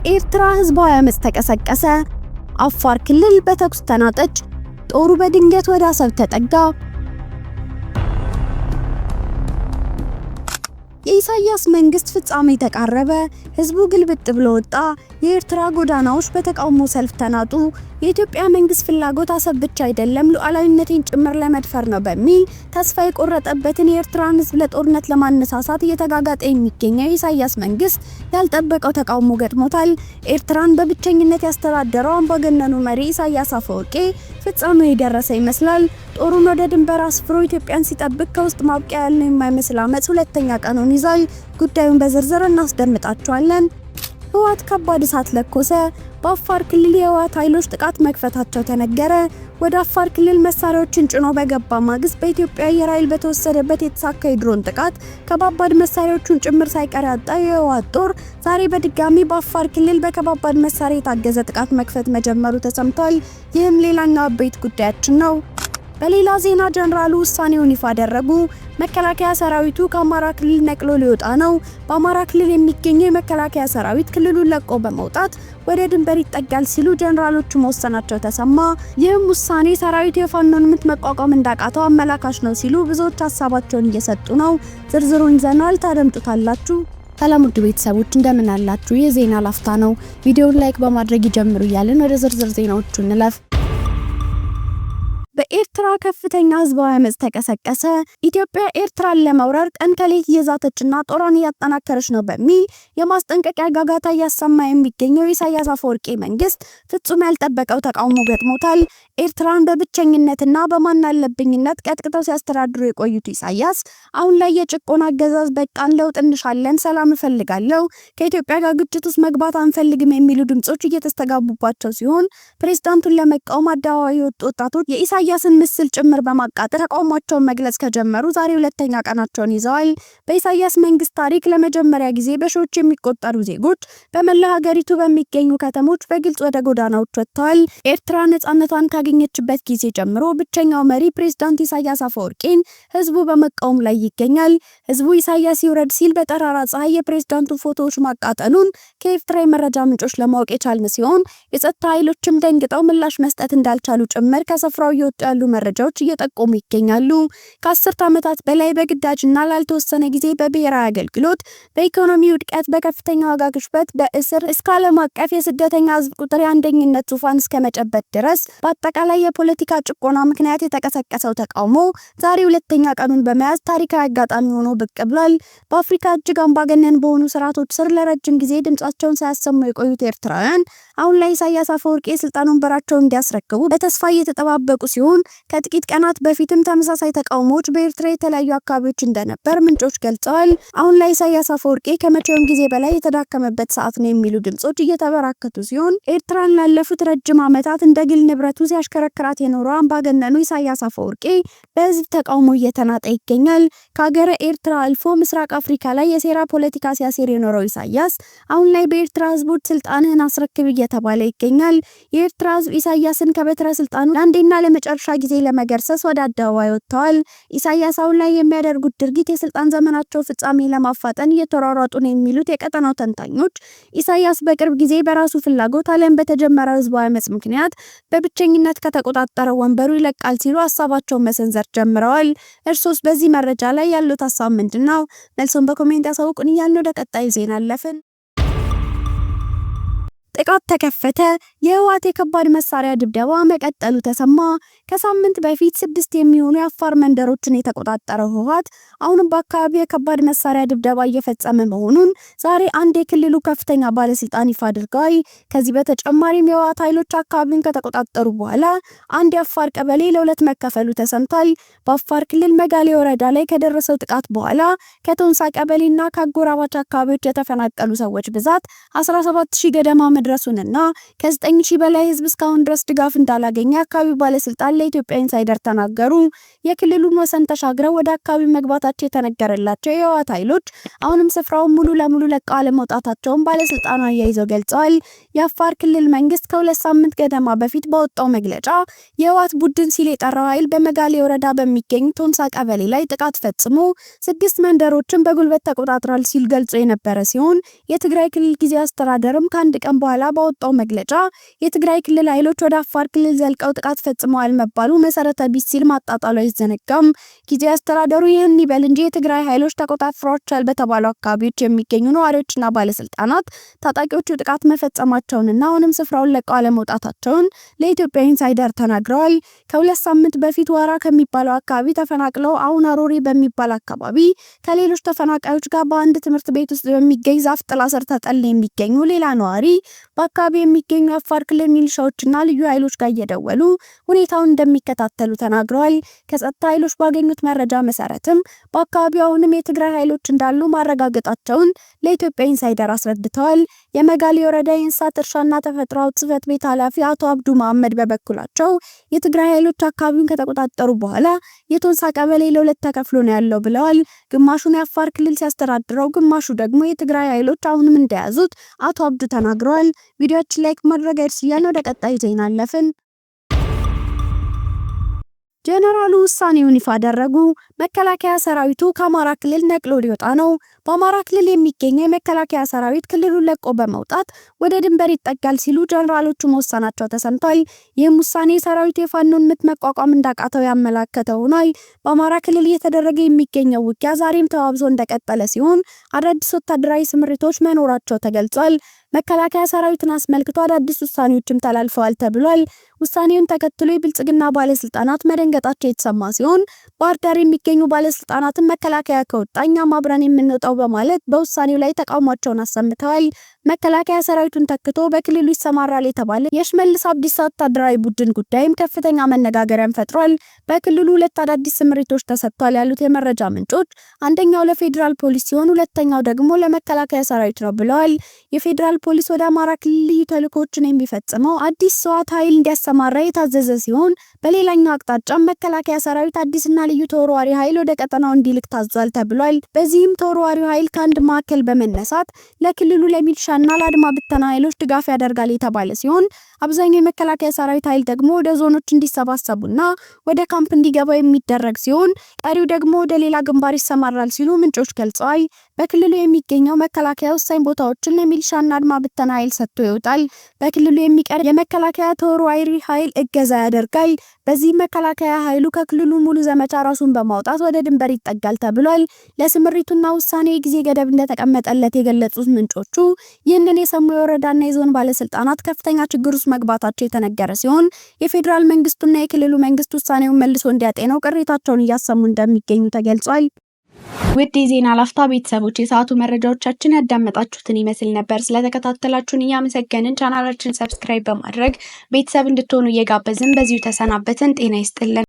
በኤርትራ ህዝባዊ አመጽ ተቀሰቀሰ። አፋር ክልል በተኩስ ተናጠች። ጦሩ በድንገት ወደ አሰብ ተጠጋ። የኢሳያስ መንግስት ፍጻሜ ተቃረበ። ህዝቡ ግልብጥ ብሎ ወጣ። የኤርትራ ጎዳናዎች በተቃውሞ ሰልፍ ተናጡ። የኢትዮጵያ መንግስት ፍላጎት አሰብ ብቻ አይደለም ሉዓላዊነትን ጭምር ለመድፈር ነው በሚል ተስፋ የቆረጠበትን የኤርትራን ህዝብ ለጦርነት ለማነሳሳት እየተጋጋጠ የሚገኘው የኢሳያስ መንግስት ያልጠበቀው ተቃውሞ ገጥሞታል። ኤርትራን በብቸኝነት ያስተዳደረው አምባገነኑ መሪ ኢሳያስ አፈወርቂ ፍጻሜው የደረሰ ይመስላል። ጦሩን ወደ ድንበር አስፍሮ ኢትዮጵያን ሲጠብቅ ከውስጥ ማብቂያ ያለው የማይመስል አመጽ ሁለተኛ ቀኑን ይዟል። ጉዳዩን በዝርዝር እናስደምጣቸዋለን። ህወሓት ከባድ እሳት ለኮሰ። በአፋር ክልል የህወሓት ኃይሎች ጥቃት መክፈታቸው ተነገረ። ወደ አፋር ክልል መሳሪያዎችን ጭኖ በገባ ማግስት በኢትዮጵያ አየር ኃይል በተወሰደበት የተሳካ የድሮን ጥቃት ከባባድ መሳሪያዎቹን ጭምር ሳይቀር ያጣ የህወሓት ጦር ዛሬ በድጋሚ በአፋር ክልል በከባባድ መሳሪያ የታገዘ ጥቃት መክፈት መጀመሩ ተሰምቷል። ይህም ሌላኛው አበይት ጉዳያችን ነው። በሌላ ዜና ጀነራሉ ውሳኔውን ይፋ አደረጉ። መከላከያ ሰራዊቱ ከአማራ ክልል ነቅሎ ሊወጣ ነው። በአማራ ክልል የሚገኘው የመከላከያ ሰራዊት ክልሉን ለቆ በመውጣት ወደ ድንበር ይጠጋል ሲሉ ጀነራሎቹ መወሰናቸው ተሰማ። ይህም ውሳኔ ሰራዊቱ የፋኖን ምት መቋቋም እንዳቃተው አመላካሽ ነው ሲሉ ብዙዎች ሀሳባቸውን እየሰጡ ነው። ዝርዝሩን ይዘናል፣ ታደምጡታላችሁ። ሰላም ውድ ቤተሰቦች እንደምን አላችሁ? የዜና ላፍታ ነው። ቪዲዮውን ላይክ በማድረግ ይጀምሩ እያልን ወደ ዝርዝር ዜናዎቹ እንለፍ። በኤርትራ ከፍተኛ ህዝባዊ አመጽ ተቀሰቀሰ። ኢትዮጵያ ኤርትራን ለመውረር ቀን ከሌት እየዛተችና ጦሯን እያጠናከረች ነው በሚል የማስጠንቀቂያ ጋጋታ እያሰማ የሚገኘው ኢሳያስ አፈወርቂ መንግስት ፍጹም ያልጠበቀው ተቃውሞ ገጥሞታል። ኤርትራን በብቸኝነትና በማናለብኝነት ቀጥቅጠው ሲያስተዳድሩ የቆዩት ኢሳያስ አሁን ላይ የጭቆና አገዛዝ በቃን፣ ለውጥ እንሻለን፣ ሰላም እፈልጋለሁ፣ ከኢትዮጵያ ጋር ግጭት ውስጥ መግባት አንፈልግም የሚሉ ድምጾች እየተስተጋቡባቸው ሲሆን ፕሬዝዳንቱን ለመቃወም አደባባይ የወጡ ወጣቶች የኢሳያስን ምስል ጭምር በማቃጠል ተቃውሟቸውን መግለጽ ከጀመሩ ዛሬ ሁለተኛ ቀናቸውን ይዘዋል። በኢሳያስ መንግስት ታሪክ ለመጀመሪያ ጊዜ በሺዎች የሚቆጠሩ ዜጎች በመላ ሀገሪቱ በሚገኙ ከተሞች በግልጽ ወደ ጎዳናዎች ወጥተዋል። ኤርትራ ነጻነቷን ካገኘችበት ጊዜ ጀምሮ ብቸኛው መሪ ፕሬዝዳንት ኢሳያስ አፈወርቂን ህዝቡ በመቃወም ላይ ይገኛል። ህዝቡ ኢሳያስ ይውረድ ሲል በጠራራ ፀሐይ የፕሬዝዳንቱ ፎቶዎች ማቃጠሉን ከኤርትራ የመረጃ ምንጮች ለማወቅ የቻልን ሲሆን የጸጥታ ኃይሎችም ደንግጠው ምላሽ መስጠት እንዳልቻሉ ጭምር ከስፍራው እየወጡ ያሉ መረጃዎች እየጠቆሙ ይገኛሉ። ከ10 ዓመታት በላይ በግዳጅና ላልተወሰነ ጊዜ በብሔራዊ አገልግሎት፣ በኢኮኖሚ ውድቀት፣ በከፍተኛ ዋጋ ግሽበት፣ በእስር እስከ ዓለም አቀፍ የስደተኛ ህዝብ ቁጥር የአንደኝነት ዙፋን እስከመጨበጥ ድረስ በአጠቃላይ የፖለቲካ ጭቆና ምክንያት የተቀሰቀሰው ተቃውሞ ዛሬ ሁለተኛ ቀኑን በመያዝ ታሪካዊ አጋጣሚ ሆኖ ብቅ ብሏል። በአፍሪካ እጅግ አምባገነን በሆኑ ስርዓቶች ስር ለረጅም ጊዜ ድምጻቸውን ሳያሰሙ የቆዩት ኤርትራውያን አሁን ላይ ኢሳያስ አፈወርቂ የስልጣን ወንበራቸውን እንዲያስረክቡ በተስፋ እየተጠባበቁ ሲሆን ከጥቂት ቀናት በፊትም ተመሳሳይ ተቃውሞዎች በኤርትራ የተለያዩ አካባቢዎች እንደነበር ምንጮች ገልጸዋል። አሁን ላይ ኢሳያስ አፈወርቂ ከመቼውም ጊዜ በላይ የተዳከመበት ሰዓት ነው የሚሉ ድምጾች እየተበራከቱ ሲሆን ኤርትራን ላለፉት ረጅም ዓመታት እንደ ግል ንብረቱ ሲያሽከረክራት የኖረው አምባገነኑ ኢሳያስ አፈወርቂ በህዝብ ተቃውሞ እየተናጠ ይገኛል። ከሀገረ ኤርትራ አልፎ ምስራቅ አፍሪካ ላይ የሴራ ፖለቲካ ሲያሴር የኖረው ኢሳያስ አሁን ላይ በኤርትራ ህዝቦች ስልጣንህን አስረክብ እየተባለ ይገኛል። የኤርትራ ህዝብ ኢሳያስን ከበትረ ስልጣኑ ለአንዴና ለመጨረሻ ጊዜ ለመገርሰስ ወደ አደባባይ ወጥተዋል። ኢሳያስ አሁን ላይ የሚያደርጉት ድርጊት የስልጣን ዘመናቸው ፍጻሜ ለማፋጠን እየተሯሯጡ ነው የሚሉት የቀጠናው ተንታኞች ኢሳያስ በቅርብ ጊዜ በራሱ ፍላጎት ዓለም በተጀመረው ህዝባዊ አመጽ ምክንያት በብቸኝነት ከተቆጣጠረው ወንበሩ ይለቃል ሲሉ ሀሳባቸውን መሰንዘር ጀምረዋል። እርሶስ በዚህ መረጃ ላይ ያሉት ሀሳብ ምንድነው? መልሱን በኮሜንት ያሳውቁን እያልን ወደ ቀጣዩ ዜና አለፍን። ጥቃት ተከፈተ። የህወሓት የከባድ መሳሪያ ድብደባ መቀጠሉ ተሰማ። ከሳምንት በፊት 6 የሚሆኑ የአፋር መንደሮችን የተቆጣጠረው ህወሓት አሁንም በአካባቢው የከባድ መሳሪያ ድብደባ እየፈጸመ መሆኑን ዛሬ አንድ የክልሉ ከፍተኛ ባለስልጣን ይፋ አድርገዋል። ከዚህ በተጨማሪም የህወሓት ኃይሎች አካባቢውን ከተቆጣጠሩ በኋላ አንድ የአፋር ቀበሌ ለሁለት መከፈሉ ተሰምቷል። በአፋር ክልል መጋሌ ወረዳ ላይ ከደረሰው ጥቃት በኋላ ከቶንሳ ቀበሌና ከአጎራባች አካባቢዎች የተፈናቀሉ ሰዎች ብዛት 17000 ገደማ መድረሱንና ከ9000 በላይ ህዝብ እስካሁን ድረስ ድጋፍ እንዳላገኘ አካባቢው ባለስልጣን ለኢትዮጵያ ኢንሳይደር ተናገሩ። የክልሉን ወሰን ተሻግረው ወደ አካባቢው መግባታቸው የተነገረላቸው የህወሓት ኃይሎች አሁንም ስፍራውን ሙሉ ለሙሉ ለቀው አለመውጣታቸውን ባለስልጣኑ አያይዘው ገልጸዋል። የአፋር ክልል መንግስት ከ2 ሳምንት ገደማ በፊት ባወጣው መግለጫ የህወሓት ቡድን ሲል የጠራው ኃይል በመጋሌ ወረዳ በሚገኝ ቶንሳ ቀበሌ ላይ ጥቃት ፈጽሞ 6 መንደሮችን በጉልበት ተቆጣጥሯል ሲል ገልጾ የነበረ ሲሆን የትግራይ ክልል ጊዜያዊ አስተዳደርም ከአንድ ቀን በኋላ ባወጣው መግለጫ የትግራይ ክልል ኃይሎች ወደ አፋር ክልል ዘልቀው ጥቃት ፈጽመዋል መባሉ መሰረተ ቢስ ሲል ማጣጣሉ አይዘነጋም። ጊዜያዊ አስተዳደሩ ይህን ይበል እንጂ የትግራይ ኃይሎች ተቆጣጥረዋል በተባሉ አካባቢዎች የሚገኙ ነዋሪዎችና ባለስልጣናት ታጣቂዎቹ ጥቃት መፈጸማቸውንና አሁንም ስፍራውን ለቀው አለመውጣታቸውን ለኢትዮጵያ ኢንሳይደር ተናግረዋል። ከ2 ሳምንት በፊት ወራ ከሚባለው አካባቢ ተፈናቅለው አሁን አሮሪ በሚባል አካባቢ ከሌሎች ተፈናቃዮች ጋር በአንድ ትምህርት ቤት ውስጥ በሚገኝ ዛፍ ጥላ ስር ተጠልለው የሚገኙ ሌላ ነዋሪ በአካባቢ የሚገኙ የአፋር ክልል ሚሊሻዎችና ልዩ ኃይሎች ጋር እየደወሉ ሁኔታውን እንደሚከታተሉ ተናግረዋል። ከጸጥታ ኃይሎች ባገኙት መረጃ መሰረትም በአካባቢው አሁንም የትግራይ ኃይሎች እንዳሉ ማረጋገጣቸውን ለኢትዮጵያ ኢንሳይደር አስረድተዋል። የመጋሌ ወረዳ የእንስሳት እርሻና ተፈጥሮ ሀብት ጽሕፈት ቤት ኃላፊ አቶ አብዱ መሐመድ በበኩላቸው የትግራይ ኃይሎች አካባቢውን ከተቆጣጠሩ በኋላ የቶንሳ ቀበሌ ለሁለት ተከፍሎ ነው ያለው ብለዋል። ግማሹን የአፋር ክልል ሲያስተዳድረው፣ ግማሹ ደግሞ የትግራይ ኃይሎች አሁንም እንደያዙት አቶ አብዱ ተናግረዋል። ቪዲዮአችን ላይክ ማድረግ አይርሱያን። ወደ ቀጣዩ ዜና አለፍን። ጀነራሉ ውሳኔውን ይፋ አደረጉ። መከላከያ ሰራዊቱ ከአማራ ክልል ነቅሎ ሊወጣ ነው። በአማራ ክልል የሚገኘው የመከላከያ ሰራዊት ክልሉን ለቆ በመውጣት ወደ ድንበር ይጠጋል ሲሉ ጀነራሎቹ መወሰናቸው ተሰምቷል። ይህም ውሳኔ ሰራዊቱ የፋኖን ምት መቋቋም እንዳቃተው ያመላከተው ሆኗል። በአማራ ክልል እየተደረገ የሚገኘው ውጊያ ዛሬም ተባብሶ እንደቀጠለ ሲሆን አዳዲስ ወታደራዊ ስምሪቶች መኖራቸው ተገልጿል። መከላከያ ሰራዊትን አስመልክቶ አዳዲስ ውሳኔዎችም ተላልፈዋል ተብሏል። ውሳኔውን ተከትሎ የብልጽግና ባለስልጣናት መደንገጣቸው የተሰማ ሲሆን ባህር ዳር የሚገኙ ባለስልጣናትን መከላከያ ከወጣ እኛም አብረን የምንወጣው በማለት በውሳኔው ላይ ተቃውሟቸውን አሰምተዋል። መከላከያ ሰራዊቱን ተክቶ በክልሉ ይሰማራል የተባለ የሽመልስ አብዲሳ ወታደራዊ ቡድን ጉዳይም ከፍተኛ መነጋገሪያን ፈጥሯል። በክልሉ 2 አዳዲስ ስምሪቶች ተሰጥቷል ያሉት የመረጃ ምንጮች አንደኛው ለፌዴራል ፖሊስ ሲሆን ሁለተኛው ደግሞ ለመከላከያ ሰራዊት ነው ብለዋል። የፌዴራል ፖሊስ ወደ አማራ ክልል ልዩ ተልዕኮችን የሚፈጽመው አዲስ ሰዋት ኃይል እንዲያሰማራ የታዘዘ ሲሆን በሌላኛው አቅጣጫ መከላከያ ሰራዊት አዲስና ልዩ ተወርዋሪ ኃይል ወደ ቀጠናው እንዲልክ ታዟል ተብሏል። በዚህም ተወርዋሪው ኃይል ከአንድ ማዕከል በመነሳት ለክልሉ ለሚሊሻና ለአድማ ብተና ኃይሎች ድጋፍ ያደርጋል የተባለ ሲሆን አብዛኛው የመከላከያ ሰራዊት ኃይል ደግሞ ወደ ዞኖች እንዲሰባሰቡና ወደ ካምፕ እንዲገባ የሚደረግ ሲሆን ቀሪው ደግሞ ወደ ሌላ ግንባር ይሰማራል ሲሉ ምንጮች ገልጸዋል። በክልሉ የሚገኘው መከላከያ ወሳኝ ቦታዎችን ለሚሊሻና አድማ ብተና ኃይል ሰጥቶ ይወጣል። በክልሉ የሚቀር የመከላከያ ተወርዋሪ ኃይል እገዛ ያደርጋል። በዚህ መከላከያ ኃይሉ ከክልሉ ሙሉ ዘመቻ ራሱን በማውጣት ወደ ድንበር ይጠጋል ተብሏል። ለስምሪቱና ውሳኔ የጊዜ ገደብ እንደተቀመጠለት የገለጹት ምንጮቹ ይህንን የሰሙ የወረዳና የዞን ባለስልጣናት ከፍተኛ ችግር ውስጥ መግባታቸው የተነገረ ሲሆን የፌዴራል መንግስቱና የክልሉ መንግስት ውሳኔውን መልሶ እንዲያጤነው ቅሬታቸውን እያሰሙ እንደሚገኙ ተገልጿል። ውድ የዜና ላፍታ ቤተሰቦች የሰዓቱ መረጃዎቻችን ያዳመጣችሁትን ይመስል ነበር። ስለተከታተላችሁን እያመሰገንን ቻናላችን ሰብስክራይብ በማድረግ ቤተሰብ እንድትሆኑ እየጋበዝን በዚሁ ተሰናበትን። ጤና ይስጥልን።